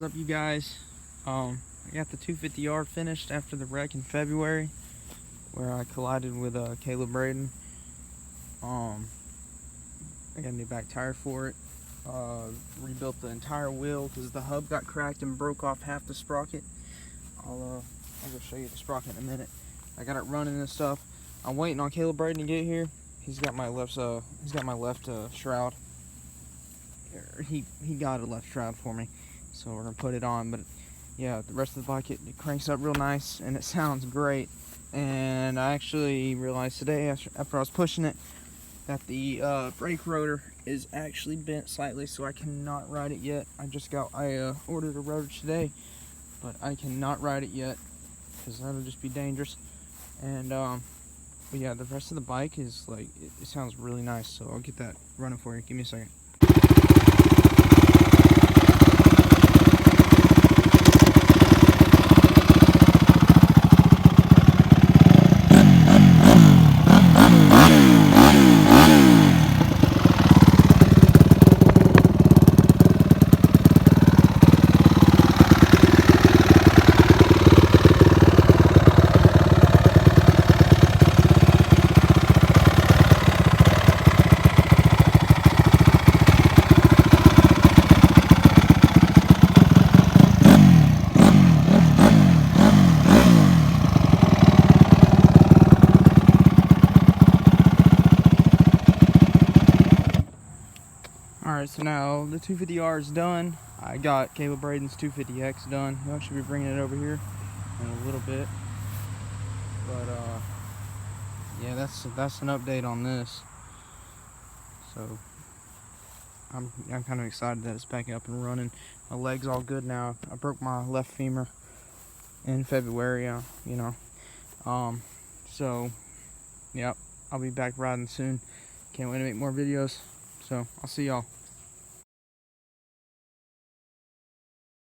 What's up, you guys? I got the 250R finished after the wreck in February where I collided with Caleb Braden. I got a new back tire for it. Rebuilt the entire wheel because the hub got cracked and broke off half the sprocket. I'll go show you the sprocket in a minute. I got it running and stuff. I'm waiting on Caleb Braden to get here. He's got my left shroud. He got a left shroud for me, so we're gonna put it on. But yeah, the rest of the bike, it cranks up real nice and it sounds great. And I actually realized today after I was pushing it that the brake rotor is actually bent slightly, so I cannot ride it yet. I ordered a rotor today, but I cannot ride it yet because that'll just be dangerous. And but yeah, the rest of the bike is like, it sounds really nice, so I'll get that running for you. Give me a second. Alright, so now the 250R is done. I got Caleb Braden's 250X done. He'll actually be bringing it over here in a little bit. But yeah, that's an update on this. So I'm kind of excited that it's back up and running. My leg's all good now. I broke my left femur in February, so yeah, I'll be back riding soon. Can't wait to make more videos. So I'll see y'all.